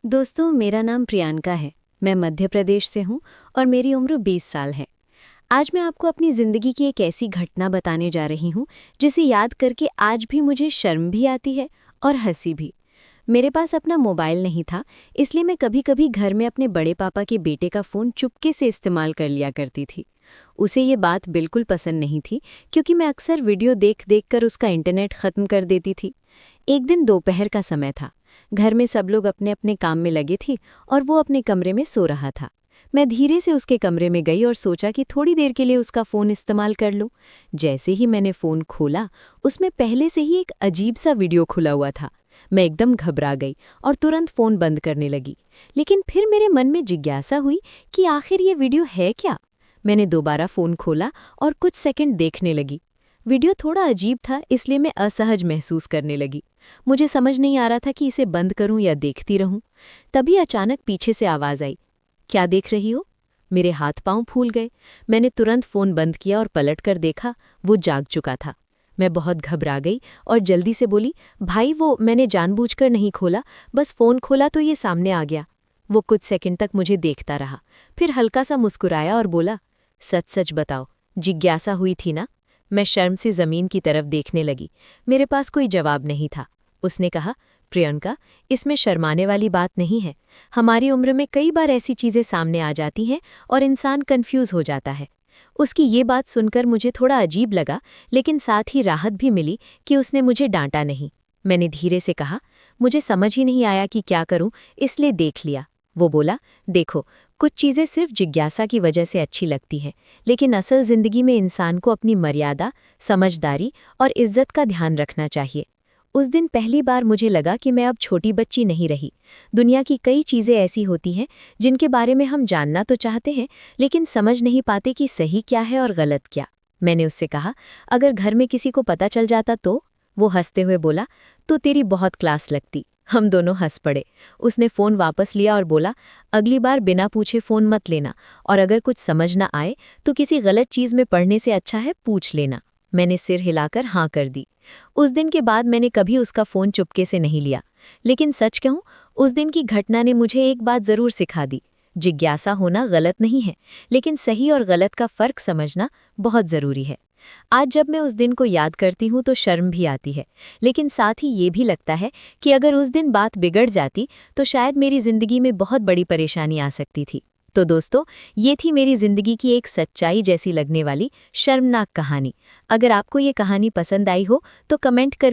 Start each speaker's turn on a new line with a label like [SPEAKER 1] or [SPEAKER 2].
[SPEAKER 1] दोस्तों, मेरा नाम प्रियंका है। मैं मध्य प्रदेश से हूँ और मेरी उम्र 20 साल है। आज मैं आपको अपनी ज़िंदगी की एक ऐसी घटना बताने जा रही हूँ जिसे याद करके आज भी मुझे शर्म भी आती है और हंसी भी। मेरे पास अपना मोबाइल नहीं था, इसलिए मैं कभी-कभी घर में अपने बड़े पापा के बेटे का फ़ोन चुपके से इस्तेमाल कर लिया करती थी। उसे ये बात बिल्कुल पसंद नहीं थी, क्योंकि मैं अक्सर वीडियो देख-देख कर उसका इंटरनेट ख़त्म कर देती थी। एक दिन दोपहर का समय था। घर में सब लोग अपने अपने काम में लगे थे और वो अपने कमरे में सो रहा था। मैं धीरे से उसके कमरे में गई और सोचा कि थोड़ी देर के लिए उसका फ़ोन इस्तेमाल कर लूं। जैसे ही मैंने फ़ोन खोला, उसमें पहले से ही एक अजीब सा वीडियो खुला हुआ था। मैं एकदम घबरा गई और तुरंत फ़ोन बंद करने लगी। लेकिन फिर मेरे मन में जिज्ञासा हुई कि आखिर ये वीडियो है क्या। मैंने दोबारा फ़ोन खोला और कुछ सेकंड देखने लगी। वीडियो थोड़ा अजीब था, इसलिए मैं असहज महसूस करने लगी। मुझे समझ नहीं आ रहा था कि इसे बंद करूं या देखती रहूं। तभी अचानक पीछे से आवाज़ आई, क्या देख रही हो? मेरे हाथ पांव फूल गए। मैंने तुरंत फ़ोन बंद किया और पलटकर देखा, वो जाग चुका था। मैं बहुत घबरा गई और जल्दी से बोली, भाई वो मैंने जानबूझकर नहीं खोला, बस फ़ोन खोला तो ये सामने आ गया। वो कुछ सेकंड तक मुझे देखता रहा, फिर हल्का सा मुस्कुराया और बोला, सच सच बताओ, जिज्ञासा हुई थी ना? मैं शर्म से ज़मीन की तरफ देखने लगी। मेरे पास कोई जवाब नहीं था। उसने कहा, प्रियंका, इसमें शर्माने वाली बात नहीं है। हमारी उम्र में कई बार ऐसी चीज़ें सामने आ जाती हैं और इंसान कंफ्यूज हो जाता है। उसकी ये बात सुनकर मुझे थोड़ा अजीब लगा, लेकिन साथ ही राहत भी मिली कि उसने मुझे डांटा नहीं। मैंने धीरे से कहा, मुझे समझ ही नहीं आया कि क्या करूं, इसलिए देख लिया। वो बोला, देखो, कुछ चीज़ें सिर्फ जिज्ञासा की वजह से अच्छी लगती हैं, लेकिन असल ज़िंदगी में इंसान को अपनी मर्यादा, समझदारी और इज्जत का ध्यान रखना चाहिए। उस दिन पहली बार मुझे लगा कि मैं अब छोटी बच्ची नहीं रही। दुनिया की कई चीज़ें ऐसी होती हैं जिनके बारे में हम जानना तो चाहते हैं, लेकिन समझ नहीं पाते कि सही क्या है और गलत क्या। मैंने उससे कहा, अगर घर में किसी को पता चल जाता तो? वो हंसते हुए बोला, तो तेरी बहुत क्लास लगती। हम दोनों हंस पड़े। उसने फ़ोन वापस लिया और बोला, अगली बार बिना पूछे फ़ोन मत लेना, और अगर कुछ समझ ना आए तो किसी गलत चीज़ में पढ़ने से अच्छा है पूछ लेना। मैंने सिर हिलाकर हाँ कर दी। उस दिन के बाद मैंने कभी उसका फ़ोन चुपके से नहीं लिया। लेकिन सच कहूँ, उस दिन की घटना ने मुझे एक बात ज़रूर सिखा दी, जिज्ञासा होना गलत नहीं है, लेकिन सही और गलत का फ़र्क समझना बहुत ज़रूरी है। आज जब मैं उस दिन को याद करती हूँ तो शर्म भी आती है, लेकिन साथ ही ये भी लगता है कि अगर उस दिन बात बिगड़ जाती तो शायद मेरी ज़िंदगी में बहुत बड़ी परेशानी आ सकती थी। तो दोस्तों, ये थी मेरी ज़िंदगी की एक सच्चाई जैसी लगने वाली शर्मनाक कहानी। अगर आपको ये कहानी पसंद आई हो तो कमेंट कर